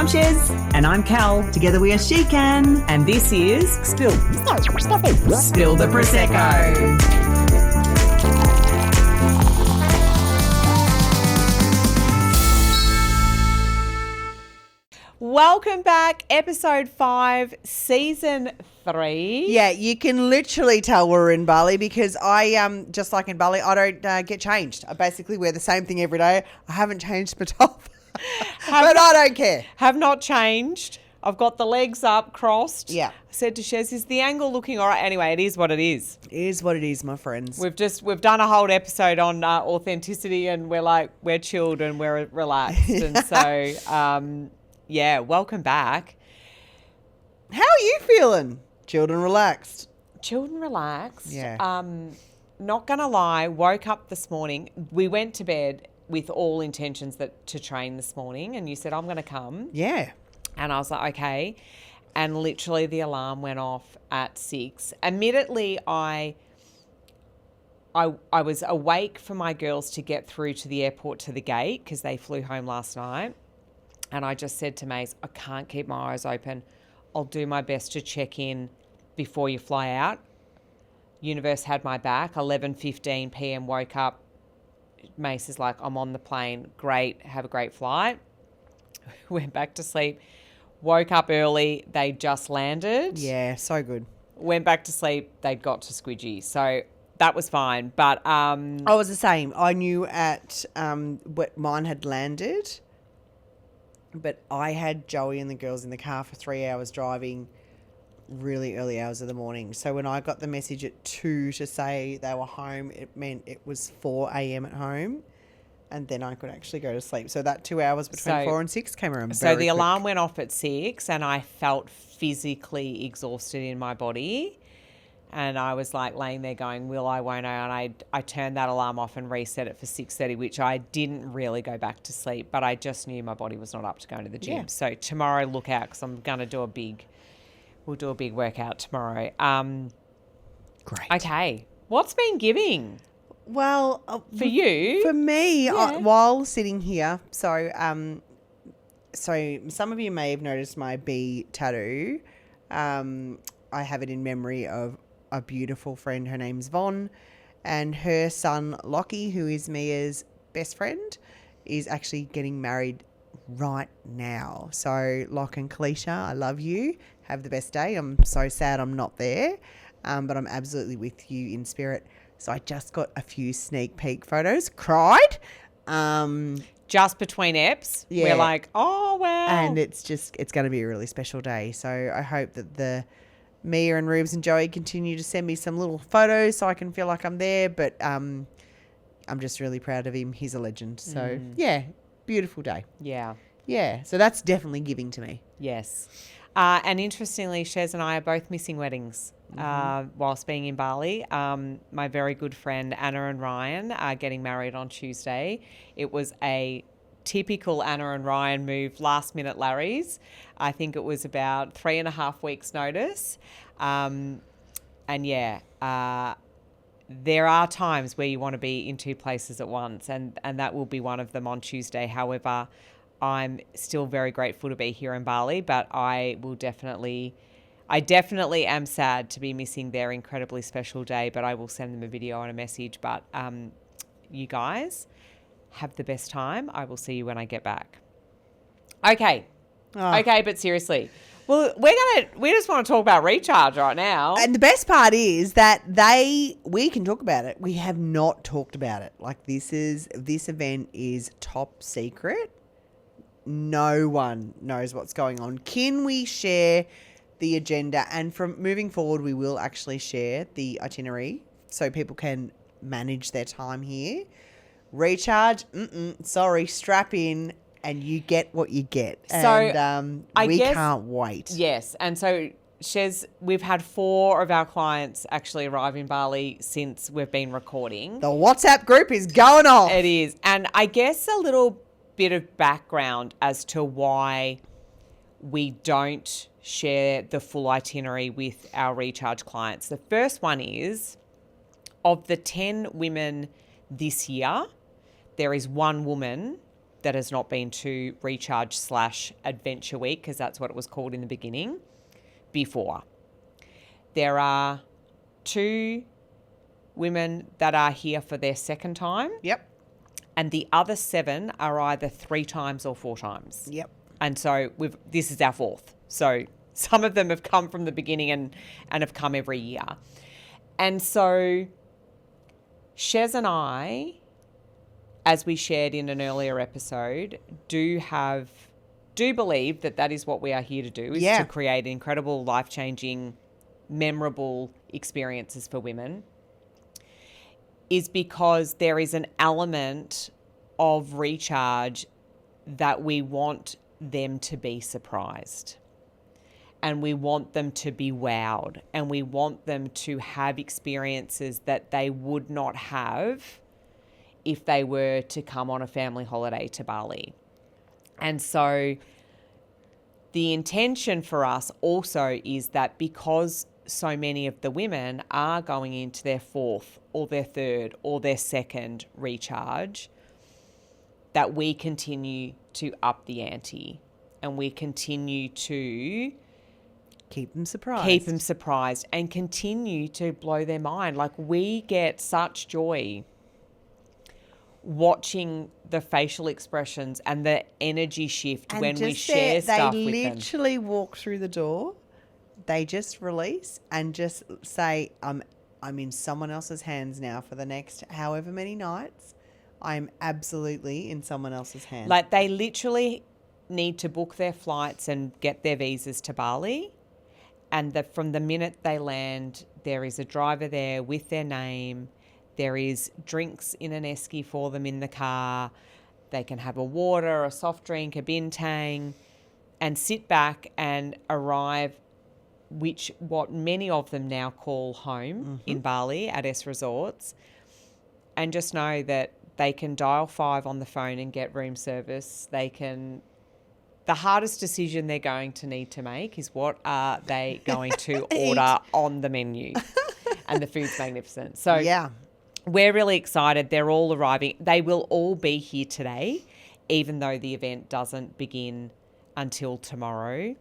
I'm Shez. And I'm Cal. Together we are She Can. And this is Spill the Prosecco. Welcome back, episode 5, season 3. Yeah, you can literally tell we're in Bali because I, just like in Bali, I don't get changed. I basically wear the same thing every day. I haven't changed my top, but I don't care. Have not changed. I've got the legs up, crossed. Yeah. I said to Shez, is the angle looking all right? Anyway, it is what it is. It is what it is, my friends. We've done a whole episode on authenticity, and we're chilled and we're relaxed. And so, yeah, welcome back. How are you feeling? Chilled and relaxed. Chilled and relaxed. Yeah. Not going to lie, woke up this morning. We went to bed with all intentions to train this morning, and you said, I'm going to come. Yeah. And I was like, okay. And literally the alarm went off at 6. Admittedly, I was awake for my girls to get through to the airport to the gate because they flew home last night. And I just said to Mace, I can't keep my eyes open. I'll do my best to check in before you fly out. Universe had my back. 11:15 p.m. woke up. Mace is like, I'm on the plane. Great. Have a great flight. Went back to sleep. Woke up early. They just landed. Yeah, so good. Went back to sleep. They'd got to Squidgy. So that was fine. But I was the same. I knew at what mine had landed. But I had Joey and the girls in the car for 3 hours driving really early hours of the morning. So when I got the message at 2 to say they were home, it meant it was 4 a.m. at home. And then I could actually go to sleep. So that 2 hours between 4 and 6 came around very quick. Alarm went off at 6 and I felt physically exhausted in my body. And I was like laying there going, will I, won't I? And I turned that alarm off and reset it for 6:30, which I didn't really go back to sleep, but I just knew my body was not up to going to the gym. Yeah. So tomorrow, look out, because I'm going to we'll do a big workout tomorrow. Great. Okay. What's been giving? Well, for you? For me, Yeah. while sitting here, so some of you may have noticed my bee tattoo. I have it in memory of a beautiful friend. Her name's Von, and her son Lockie, who is Mia's best friend, is actually getting married right now. So Locke and Kalisha, I love you. Have the best day. I'm so sad I'm not there, but I'm absolutely with you in spirit. So I just got a few sneak peek photos. Cried. Just between eps. Yeah. We're like, oh, wow. And it's going to be a really special day. So I hope that Mia and Rubes and Joey continue to send me some little photos so I can feel like I'm there. But I'm just really proud of him. He's a legend. So, yeah, beautiful day. Yeah. Yeah, so that's definitely giving to me. Yes. And interestingly, Shez and I are both missing weddings whilst being in Bali. My very good friend Anna and Ryan are getting married on Tuesday. It was a typical Anna and Ryan move, last minute Larry's. I think it was about 3.5 weeks notice. And yeah, there are times where you want to be in 2 places at once, and that will be one of them on Tuesday. However, I'm still very grateful to be here in Bali, but I definitely am sad to be missing their incredibly special day, but I will send them a video and a message. But you guys have the best time. I will see you when I get back. Okay. Oh. Okay, but seriously. Well, we just want to talk about recharge right now. And the best part is that we can talk about it. We have not talked about it. Like this event is top secret. No one knows what's going on. Can we share the agenda? And from moving forward, we will actually share the itinerary so people can manage their time here. Recharge, sorry, strap in and you get what you get. So and we can't wait. Yes. And so, Shez, we've had 4 of our clients actually arrive in Bali since we've been recording. The WhatsApp group is going off. It is. And I guess a little bit of background as to why we don't share the full itinerary with our recharge clients. The first one is, of the 10 women this year, there is one woman that has not been to Recharge/Adventure Week, because that's what it was called in the beginning, before. There are 2 women that are here for their second time. Yep. And the other 7 are either 3 times or 4 times. Yep. And so this is our 4th. So some of them have come from the beginning and have come every year. And so Shez and I, as we shared in an earlier episode, do believe that is what we are here to do, is to create incredible, life-changing, memorable experiences for women, is because there is an element of recharge that we want them to be surprised, and we want them to be wowed, and we want them to have experiences that they would not have if they were to come on a family holiday to Bali. And so the intention for us also is that because so many of the women are going into their 4th or their 3rd or their 2nd recharge, that we continue to up the ante and we continue to keep them surprised and continue to blow their mind. Like, we get such joy watching the facial expressions and the energy shift when we share stuff with them. They literally walk through the door, they just release and just say, I'm in someone else's hands now for the next however many nights. I'm absolutely in someone else's hands. Like, they literally need to book their flights and get their visas to Bali. And from the minute they land, there is a driver there with their name. There is drinks in an esky for them in the car. They can have a water, a soft drink, a bintang, and sit back and arrive, what many of them now call home in Bali at S Resorts, and just know that they can dial 5 on the phone and get room service. The hardest decision they're going to need to make is, what are they going to order on the menu? And the food's magnificent. So yeah, we're really excited. They're all arriving. They will all be here today, even though the event doesn't begin until tomorrow.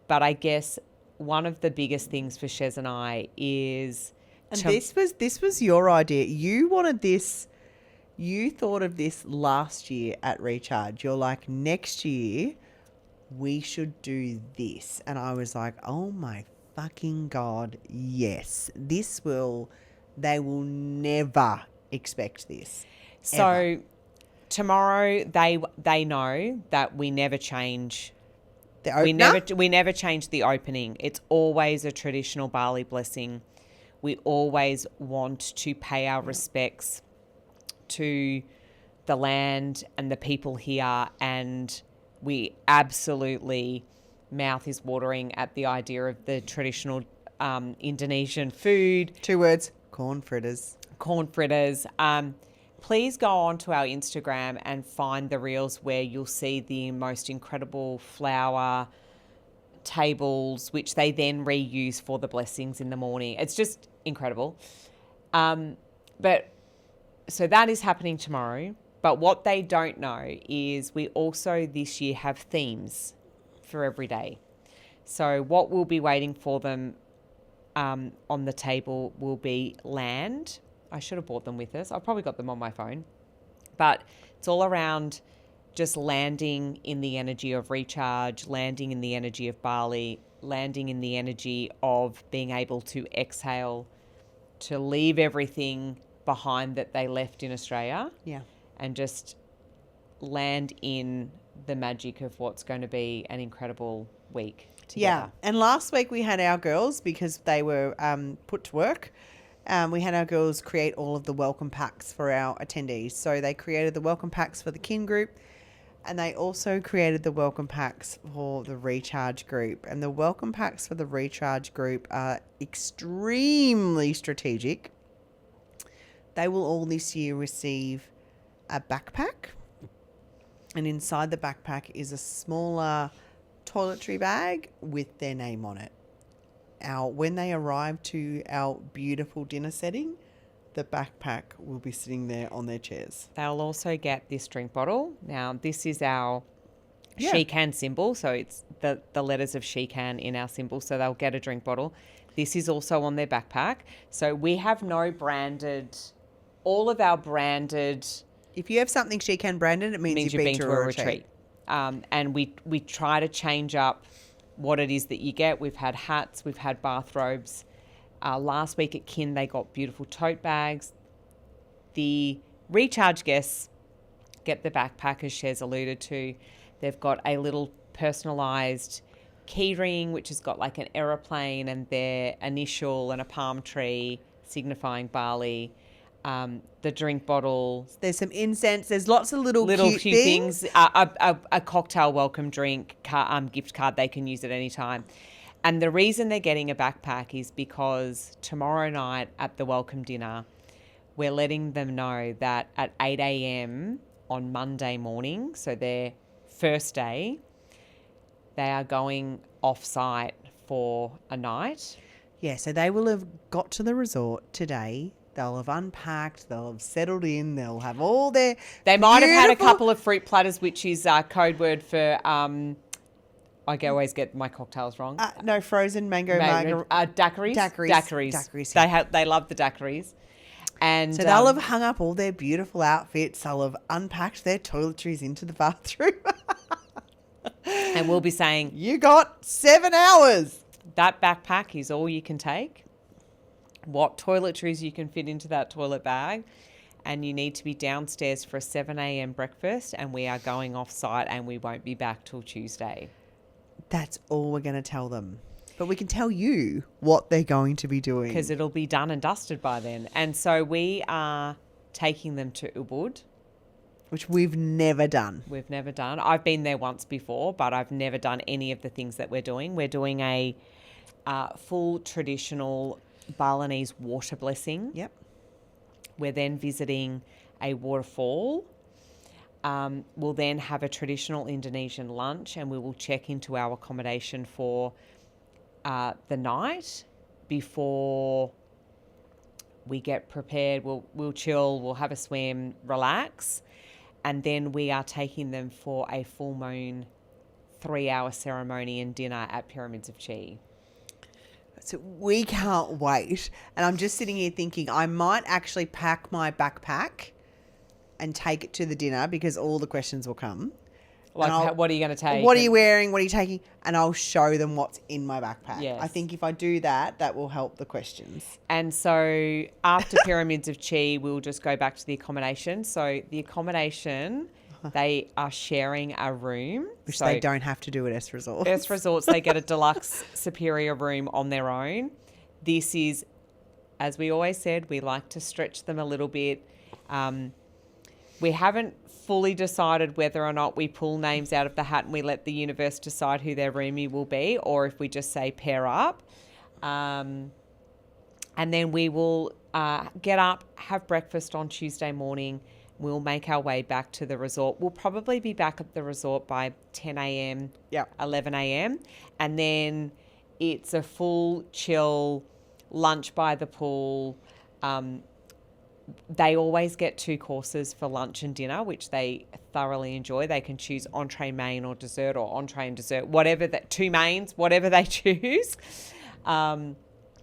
But I guess one of the biggest things for Shez and I is... this was your idea. You wanted this... You thought of this last year at Recharge. You're like, next year we should do this. And I was like, oh my fucking God, yes. They will never expect this. So ever. Tomorrow they know that we never change. The opener? We never change the opening. It's always a traditional Bali blessing. We always want to pay our respects to the land and the people here, and we absolutely, mouth is watering at the idea of the traditional Indonesian food. 2 words: corn fritters. Corn fritters. Please go on to our Instagram and find the reels where you'll see the most incredible flower tables, which they then reuse for the blessings in the morning. It's just incredible. So that is happening tomorrow. But what they don't know is we also this year have themes for every day. So what will be waiting for them on the table will be land. I should have brought them with us. I've probably got them on my phone. But it's all around just landing in the energy of recharge, landing in the energy of Bali, landing in the energy of being able to exhale, to leave everything behind that they left in Australia. Yeah. And just land in the magic of what's going to be an incredible week together. Yeah. And last week we had our girls, because they were put to work, we had our girls create all of the welcome packs for our attendees. So they created the welcome packs for the kin group, and they also created the welcome packs for the recharge group. And the welcome packs for the recharge group are extremely strategic. They will all this year receive a backpack, and inside the backpack is a smaller toiletry bag with their name on it. When they arrive to our beautiful dinner setting, the backpack will be sitting there on their chairs. They'll also get this drink bottle. Now, this is our Yeah. Shekan symbol. So it's the letters of Shekan in our symbol. So they'll get a drink bottle. This is also on their backpack. So we have no branded, all of our branded If you have something Shekan branded, it means you've been to a retreat. And we try to change up what it is that you get. We've had hats, we've had bathrobes. Last week at Kin, they got beautiful tote bags. The recharge guests get the backpack, as Shez alluded to. They've got a little personalised key ring, which has got like an aeroplane and their initial and a palm tree signifying Bali. The drink bottle. There's some incense. There's lots of little cute things. A cocktail welcome drink gift card. They can use at any time. And the reason they're getting a backpack is because tomorrow night at the welcome dinner, we're letting them know that at 8 a.m. on Monday morning, so their first day, they are going off-site for a night. Yeah, so they will have got to the resort today. They'll have unpacked. They'll have settled in. They'll have all their They might have had a couple of fruit platters, which is code word for... I always get my cocktails wrong. No, frozen mango margarita. Daiquiris. Daiquiris. They love the daiquiris. And so they'll have hung up all their beautiful outfits. They'll have unpacked their toiletries into the bathroom. And we'll be saying, you got 7 hours. That backpack is all you can take. What toiletries you can fit into that toilet bag. And you need to be downstairs for a 7 a.m. breakfast. And we are going off site and we won't be back till Tuesday. That's all we're going to tell them. But we can tell you what they're going to be doing. Because it'll be done and dusted by then. And so we are taking them to Ubud. Which we've never done. We've never done. I've been there once before, but I've never done any of the things that we're doing. We're doing a full traditional Balinese water blessing. Yep. We're then visiting a waterfall. We'll then have a traditional Indonesian lunch and we will check into our accommodation for the night before we get prepared. We'll chill, we'll have a swim, relax, and then we are taking them for a full moon 3-hour ceremony and dinner at Pyramids of Chi. So we can't wait. And I'm just sitting here thinking I might actually pack my backpack and take it to the dinner because all the questions will come. Like, what are you going to take? What are you wearing? What are you taking? And I'll show them what's in my backpack. Yes. I think if I do that, that will help the questions. And so after Pyramids of Chi, we'll just go back to the accommodation. So the accommodation, they are sharing a room. Which they don't have to do at S Resorts. S Resorts, they get a deluxe superior room on their own. This is, as we always said, we like to stretch them a little bit. We haven't fully decided whether or not we pull names out of the hat and we let the universe decide who their roomie will be, or if we just say pair up. And then we will get up, have breakfast on Tuesday morning. We'll make our way back to the resort. We'll probably be back at the resort by 10 a.m., 11 a.m. And then it's a full chill lunch by the pool. They always get 2 courses for lunch and dinner, which they thoroughly enjoy. They can choose entree, main, or dessert, or entree and dessert, whatever that 2 mains, whatever they choose. And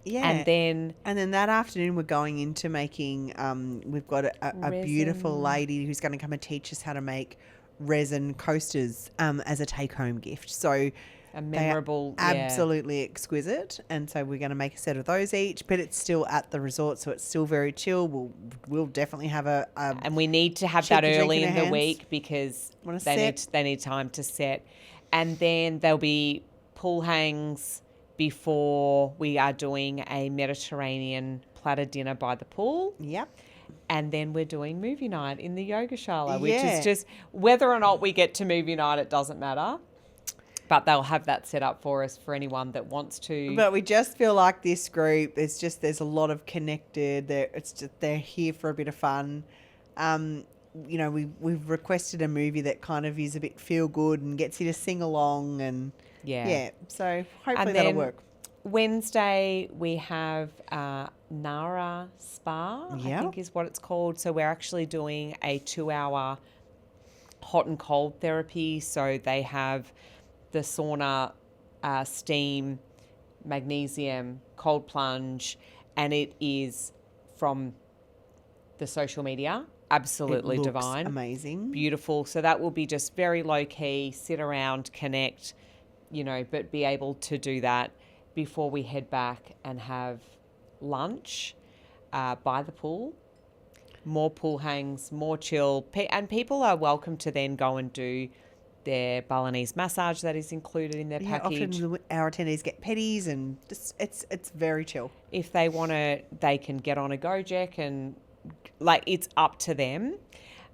then that afternoon we're going into making. We've got a beautiful lady who's going to come and teach us how to make resin coasters as a take-home gift. So. A memorable, absolutely exquisite, and so we're going to make a set of those each. But it's still at the resort, so it's still very chill. We'll definitely have and we need to have that early in the week because they need time to set, and then there'll be pool hangs before we are doing a Mediterranean platter dinner by the pool. Yep. And then we're doing movie night in the Yogashala, which is just whether or not we get to movie night, it doesn't matter. But they'll have that set up for us for anyone that wants to. But we just feel like this group, there's a lot of connected. They're here for a bit of fun. We've requested a movie that kind of is a bit feel good and gets you to sing along and so hopefully that'll work. Wednesday, we have Nara Spa, I Yeah. think is what it's called. So we're actually doing a 2-hour hot and cold therapy. So they have the sauna, steam, magnesium, cold plunge, and it is from the social media. Absolutely It looks divine. amazing. Beautiful. So that will be just very low key, sit around, connect, but be able to do that before we head back and have lunch by the pool. More pool hangs, more chill. And people are welcome to then go and do their Balinese massage that is included in their Yeah, package. often our attendees get petties and just it's very chill. If they want to, they can get on a Gojek and it's up to them.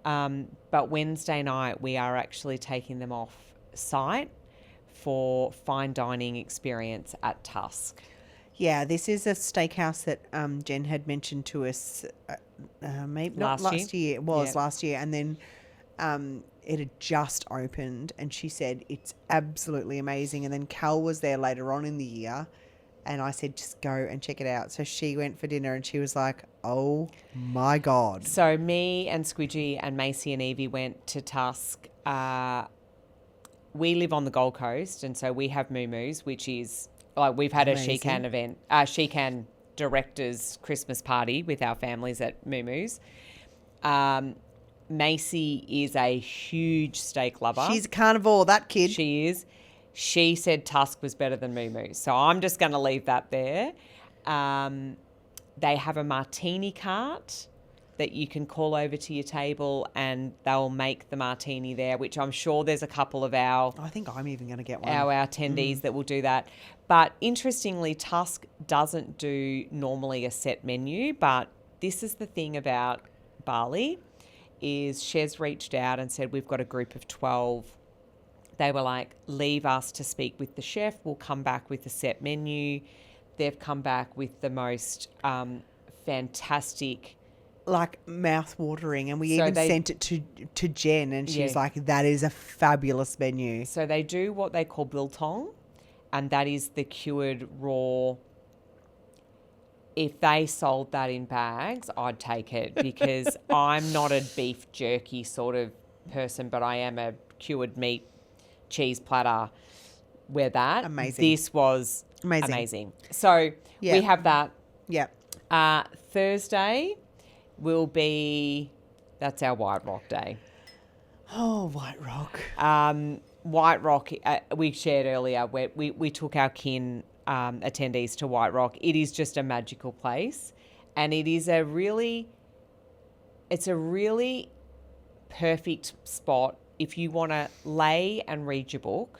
But Wednesday night, we are actually taking them off site for fine dining experience at Tusk. Yeah, this is a steakhouse that Jen had mentioned to us maybe not last year. It was last year. And then it had just opened and she said it's absolutely amazing. And then Cal was there later on in the year and I said, just go and check it out. So she went for dinner and she was like, oh my God. So me and Squidgy and Macy and Evie went to Tusk. We live on the Gold Coast and so we have Moo-Moos, which is we've had amazing. a Shekan event, Shekan directors Christmas party with our families at Moo-Moos. Macy is a huge steak lover. She's a carnivore, that kid. She is. She said Tusk was better than Moo-Moo. So I'm just going to leave that there. They have a martini cart that you can call over to your table and they'll make the martini there, which I'm sure there's a couple of I think I'm even going to get one. our attendees that will do that. But interestingly, Tusk doesn't do normally a set menu, but this is the thing about Bali is Shez reached out and said, we've got a group of 12. They were like, leave us to speak with the chef. We'll come back with a set menu. They've come back with the most fantastic... mouth-watering. And we even sent it to Jen and she was like, that is a fabulous menu. So they do what they call biltong, and that is the cured raw... If they sold that in bags, I'd take it because I'm not a beef jerky sort of person, but I am a cured meat cheese platter. Where that Amazing. This was amazing. So we have that. Yeah. Thursday will be that's our White Rock day. Oh, White Rock. White Rock. We shared earlier where we took our kin. Attendees to White Rock. It is just a magical place and it is a really perfect spot if you want to lay and read your book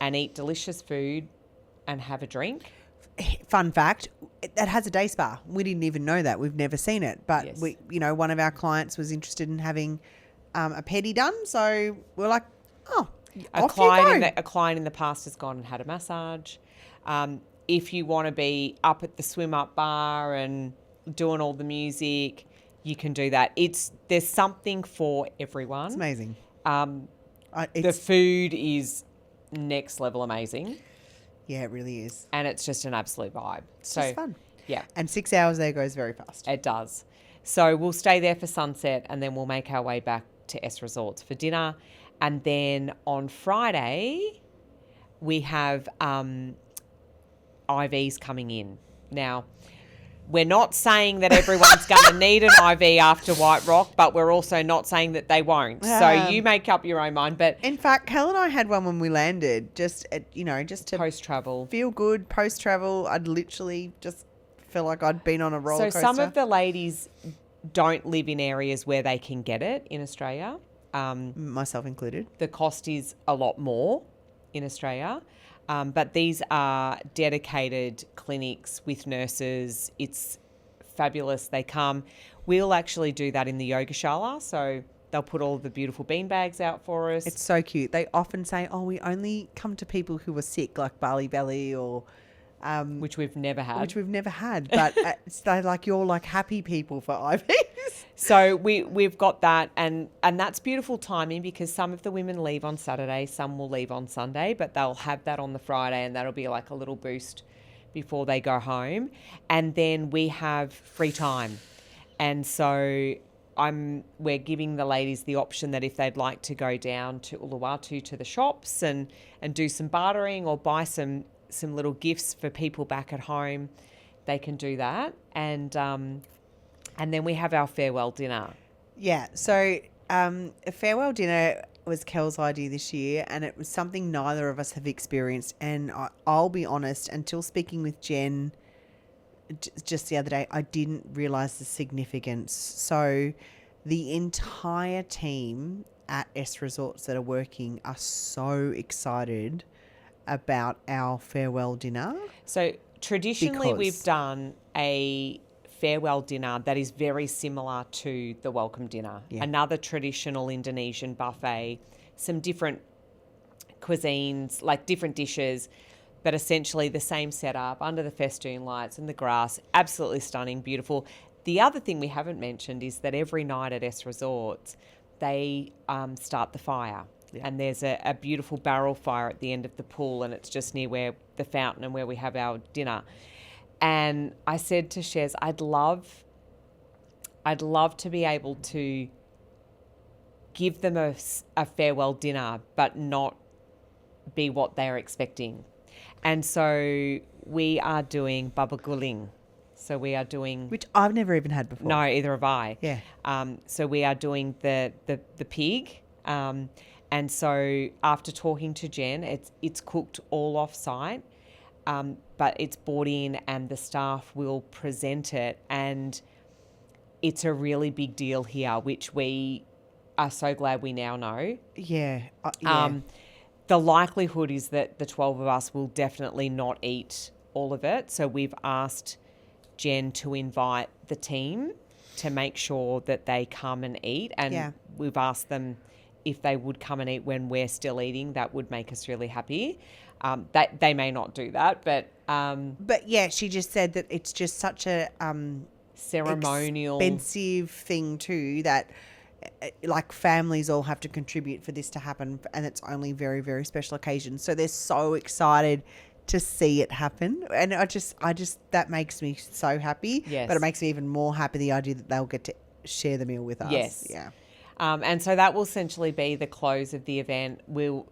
and eat delicious food and have a drink. Fun fact, that has a day spa. We didn't even know that. We've never seen it. But, yes. One of our clients was interested in having a pedi done. So we're like, oh, A client in the past has gone and had a massage. If you want to be up at the swim up bar and doing all the music, you can do that. There's something for everyone. It's amazing. The food is next level amazing. Yeah, it really is. And it's just an absolute vibe. It's just fun. Yeah. And 6 hours there goes very fast. It does. So we'll stay there for sunset and then we'll make our way back to S Resorts for dinner. And then on Friday, we have IVs coming in. Now, we're not saying that everyone's going to need an IV after White Rock, but we're also not saying that they won't. So you make up your own mind. But in fact, Cal and I had one when we landed, just to post-travel. Feel good, post-travel. I'd literally just feel like I'd been on a roller coaster. So some of the ladies don't live in areas where they can get it in Australia. Myself included. The cost is a lot more in Australia. But these are dedicated clinics with nurses. It's fabulous. They come. We'll actually do that in the Yogashala. So they'll put all the beautiful beanbags out for us. It's so cute. They often say, oh, we only come to people who are sick, like Bali Belly or... which we've never had. But they're like, you're like happy people for IVs. So we've got that, and that's beautiful timing because some of the women leave on Saturday, some will leave on Sunday, but they'll have that on the Friday, and that'll be like a little boost before they go home. And then we have free time. And so we're giving the ladies the option that if they'd like to go down to Uluwatu to the shops and do some bartering or buy some little gifts for people back at home, they can do that. And then we have our farewell dinner. Yeah. So a farewell dinner was Kel's idea this year, and it was something neither of us have experienced. And I'll be honest, until speaking with Jen just the other day, I didn't realise the significance. So the entire team at S Resorts that are working are so excited about our farewell dinner. So traditionally we've done a farewell dinner that is very similar to the welcome dinner. Yeah. Another traditional Indonesian buffet, some different cuisines, like different dishes, but essentially the same setup under the festoon lights and the grass. Absolutely stunning, beautiful. The other thing we haven't mentioned is that every night at S Resorts, they start the fire. Yeah. And there's a beautiful barrel fire at the end of the pool, and it's just near where the fountain and where we have our dinner. And I said to Shez, I'd love to be able to give them a farewell dinner, but not be what they're expecting. And so we are doing babaguling. So we are doing... Which I've never even had before. No, either have I. Yeah. So we are doing the pig. And so after talking to Jen, it's cooked all off-site, but it's brought in and the staff will present it. And it's a really big deal here, which we are so glad we now know. Yeah. The likelihood is that the 12 of us will definitely not eat all of it. So we've asked Jen to invite the team to make sure that they come and eat. And we've asked them if they would come and eat when we're still eating. That would make us really happy. That they may not do that, but yeah, she just said that it's just such a ceremonial, expensive thing too, that like families all have to contribute for this to happen, and it's only very, very special occasions. So they're so excited to see it happen, and I just that makes me so happy. Yes. But it makes me even more happy the idea that they'll get to share the meal with us. Yes. Yeah. And so that will essentially be the close of the event. We'll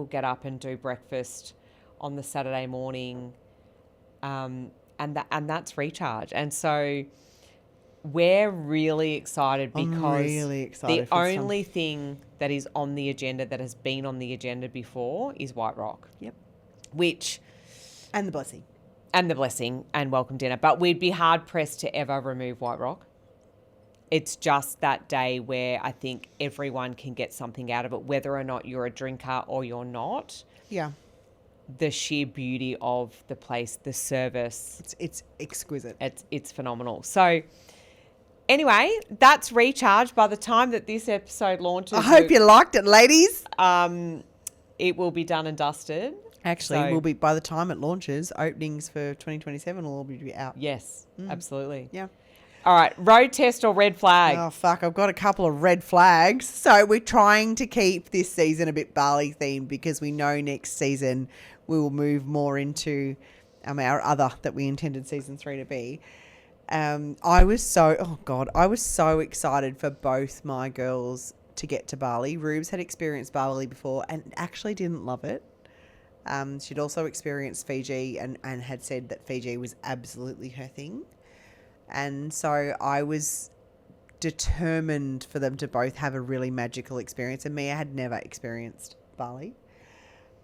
get up and do breakfast on the Saturday morning, and that's recharge. And so we're really excited because the only thing that is on the agenda that has been on the agenda before is White Rock. Yep. And the blessing and welcome dinner. But we'd be hard pressed to ever remove White Rock. It's just that day where I think everyone can get something out of it, whether or not you're a drinker or you're not. Yeah. The sheer beauty of the place, the service. It's exquisite. It's phenomenal. So anyway, that's recharge. By the time that this episode launches, I hope you liked it, ladies. It will be done and dusted. Actually, we'll be, by the time it launches, openings for 2027 will all be out. Yes, absolutely. Yeah. All right, road test or red flag? Oh, fuck, I've got a couple of red flags. So we're trying to keep this season a bit Bali themed because we know next season we will move more into our other that we intended season 3 to be. I was so excited for both my girls to get to Bali. Rubes had experienced Bali before and actually didn't love it. She'd also experienced Fiji and had said that Fiji was absolutely her thing. And so I was determined for them to both have a really magical experience. And Mia had never experienced Bali.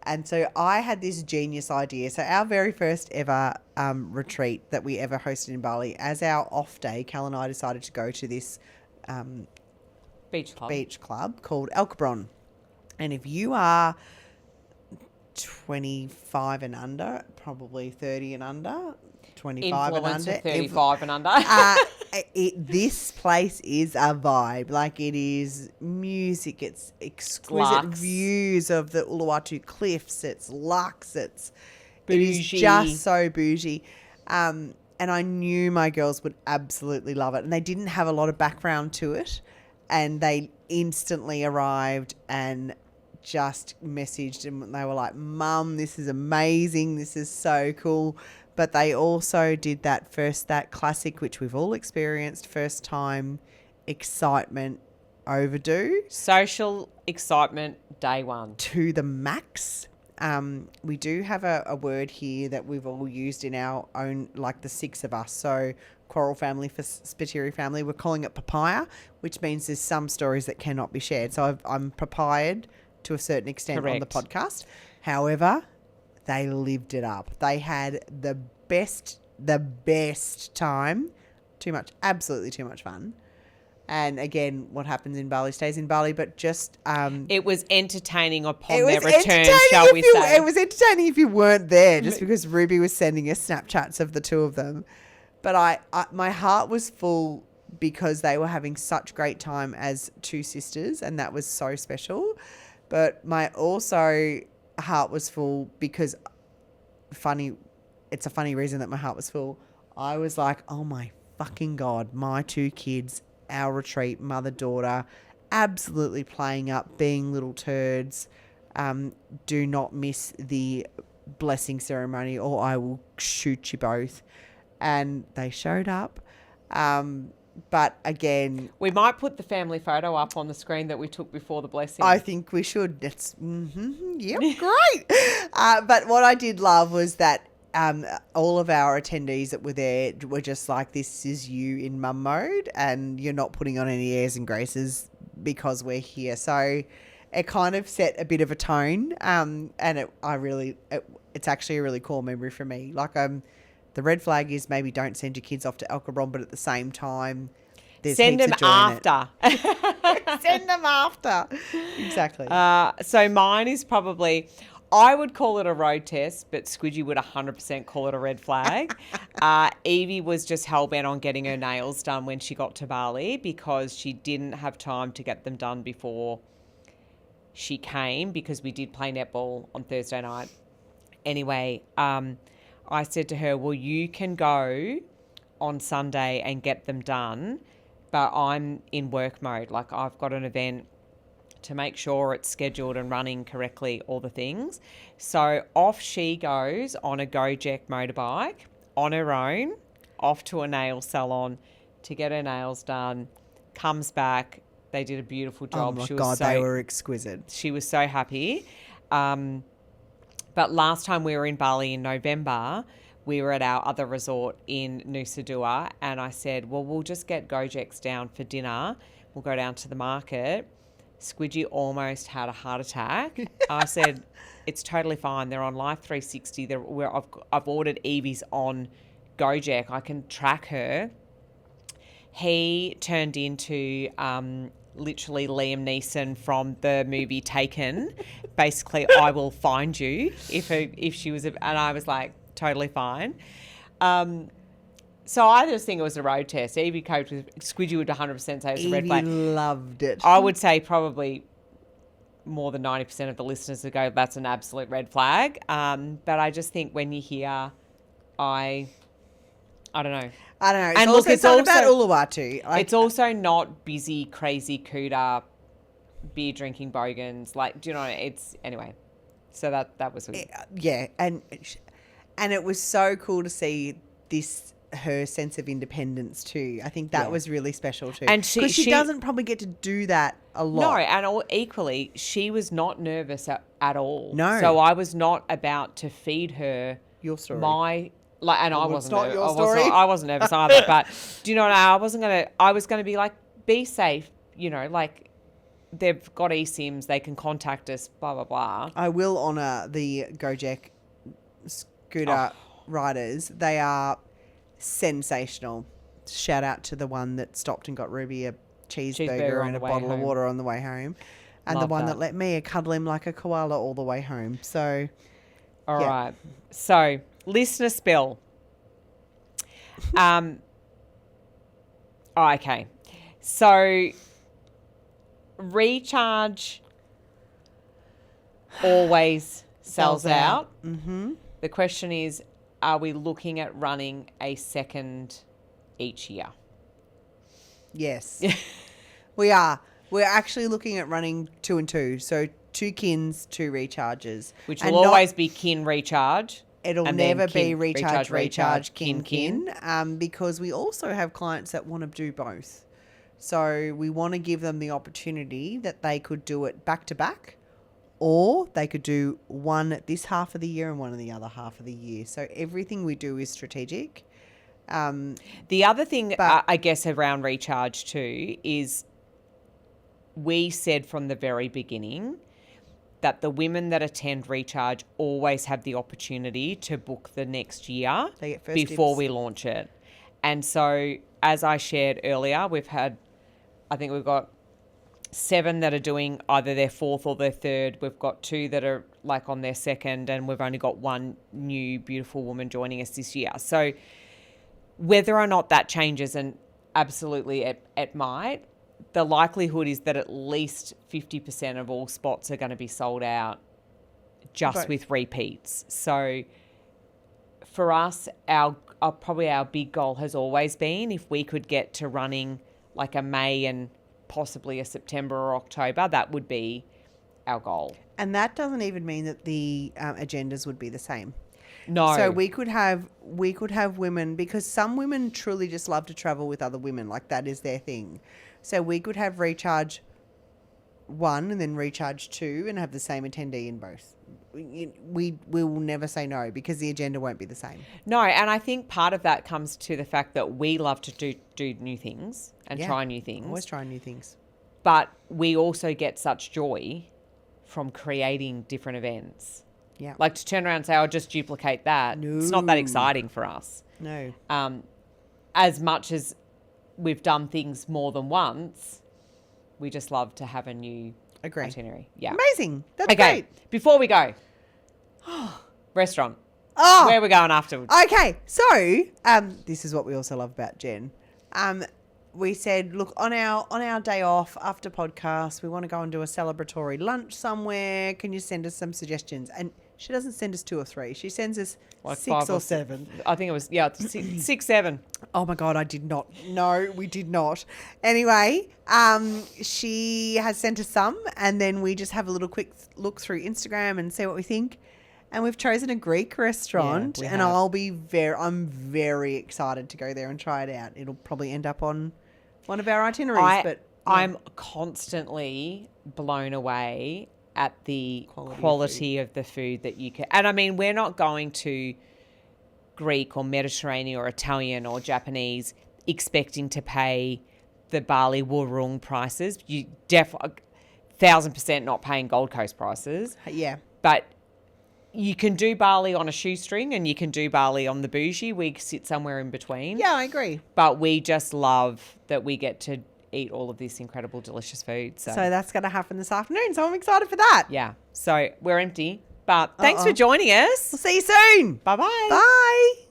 And so I had this genius idea. So our very first ever retreat that we ever hosted in Bali, as our off day, Cal and I decided to go to this beach club called Cabron. And if you are 25 and under, probably 30 and under, 25 and under, 35 and under. This place is a vibe. Like, it is music. It's exquisite views of the Uluwatu cliffs. It's luxe. It is just so bougie. And and I knew my girls would absolutely love it. And they didn't have a lot of background to it, and they instantly arrived and just messaged, and they were like, Mum, this is amazing. This is so cool. But they also did that classic, which we've all experienced, first time excitement overdue. Social excitement day one. To the max. We do have a word here that we've all used in our own, like the six of us. So Quarrel family, for Spiteri family, we're calling it papaya, which means there's some stories that cannot be shared. So I'm papaya'd to a certain extent on the podcast. However, they lived it up. They had the best time. Absolutely too much fun. And again, what happens in Bali stays in Bali, but just... it was entertaining upon their return, shall we say. It was entertaining if you weren't there, just because Ruby was sending us Snapchats of the two of them. But my heart was full because they were having such great time as two sisters, and that was so special. But my also heart was full because it's a funny reason that my heart was full. I was like, oh my fucking God, my two kids, our retreat, mother-daughter, absolutely playing up, being little turds. Do not miss the blessing ceremony or I will shoot you both. And they showed up. But again... We might put the family photo up on the screen that we took before the blessing. I think we should. That's, yep, great. But what I did love was that all of our attendees that were there were just like, this is you in mum mode and you're not putting on any airs and graces because we're here. So it kind of set a bit of a tone, and it's actually a really cool memory for me. Like, the red flag is maybe don't send your kids off to Cabron, but at the same time, there's send them after. Send them after. Exactly. So mine is probably... I would call it a road test, but Squidgy would 100% call it a red flag. Evie was just hell-bent on getting her nails done when she got to Bali because she didn't have time to get them done before she came, because we did play netball on Thursday night. Anyway, I said to her, well, you can go on Sunday and get them done, but I'm in work mode. Like, I've got an event to make sure it's scheduled and running correctly, all the things. So off she goes on a Gojek motorbike on her own, off to a nail salon to get her nails done, comes back. They did a beautiful job. Oh my God, they were exquisite. She was so happy. But last time we were in Bali in November, we were at our other resort in Nusa Dua, and I said, well, we'll just get Gojeks down for dinner. We'll go down to the market. Squidgy almost had a heart attack. I said, it's totally fine. They're on Life 360. I've ordered Evie's on Gojek. I can track her. He turned into literally Liam Neeson from the movie Taken. Basically, I will find you if she was, and I was like, totally fine. So I just think it was a road test. Evie coped with Squidgy would 100% say it was a red flag. Evie loved it. I would say probably more than 90% of the listeners would go, that's an absolute red flag. But I just think when you hear, I don't know. It's and look, it's also about Uluwatu. It's also not busy, crazy, cooter, beer drinking bogans. Like, do you know? It's anyway. So that was yeah, and it was so cool to see her sense of independence too. I think that was really special too. And because she doesn't probably get to do that a lot. No, and equally, she was not nervous at all. No. So I was not about to feed her your story. I wasn't not nervous. Your story. I wasn't nervous either. But do you know what? I was gonna be like, be safe. You know, like, they've got eSIMs, they can contact us. Blah blah blah. I will honour the Gojek scooter riders. They are sensational. Shout out to the one that stopped and got Ruby a cheeseburger and a bottle of water on the way home, and the one that let me cuddle him like a koala all the way home. So all right, so listener spill. Okay, so recharge always sells out. Mm-hmm. The question is, are we looking at running a second each year? Yes. We are. We're actually looking at running 2 and 2. So 2 kins, 2 recharges. Which And will not- always be kin recharge. It'll and then never be kin, recharge, kin. Because we also have clients that want to do both. So we want to give them the opportunity that they could do it back to back, or they could do one this half of the year and one in the other half of the year. So everything we do is strategic. The other thing, I guess, around recharge too is we said from the very beginning that the women that attend recharge always have the opportunity to book the next year They get first before dibs. we launch it. And so, as I shared earlier, I think we've got 7 that are doing either their 4th or their 3rd. We've got 2 that are like on their 2nd, and we've only got 1 new beautiful woman joining us this year. So whether or not that changes, and absolutely it might, the likelihood is that at least 50% of all spots are going to be sold out just Right. with repeats. So for us, probably our big goal has always been, if we could get to running like a May and possibly a September or October, that would be our goal. And that doesn't even mean that the agendas would be the same. No. So we could have women, because some women truly just love to travel with other women, like that is their thing. So we could have recharge 1 and then recharge 2 and have the same attendee in both. We will never say no, because the agenda won't be the same. No, and I think part of that comes to the fact that we love to do new things and Yeah. try new things. Always trying new things. But we also get such joy from creating different events. Yeah. Like to turn around and say, I'll just duplicate that. It's not that No. exciting for us. No. As much as we've done things more than once, we just love to have a new Agree. itinerary. Yeah. Amazing. That's Okay. great. Before we go, restaurant. Oh, Where are we going afterwards? okay. So, this is what we also love about Jen. We said, look, on our day off after podcast, we want to go and do a celebratory lunch somewhere. Can you send us some suggestions? And she doesn't send us 2 or 3. She sends us Like 6 5 or 7. I think it was, 6, 7. Oh my God, I did not. No, we did not. Anyway, she has sent us some, and then we just have a little quick look through Instagram and see what we think. And we've chosen a Greek restaurant, we and have. I'm very excited to go there and try it out. It'll probably end up on one of our itineraries, but yeah. I'm constantly blown away at the quality of the food that you can. And I mean, we're not going to Greek or Mediterranean or Italian or Japanese expecting to pay the Bali Wurrung prices. You 1,000% not paying Gold Coast prices. Yeah. But you can do Bali on a shoestring and you can do Bali on the bougie. We sit somewhere in between. Yeah, I agree. But we just love that we get to eat all of this incredible, delicious food. So that's going to happen this afternoon. So I'm excited for that. yeah. So we're empty. But thanks for joining us. We'll see you soon. Bye-bye. Bye.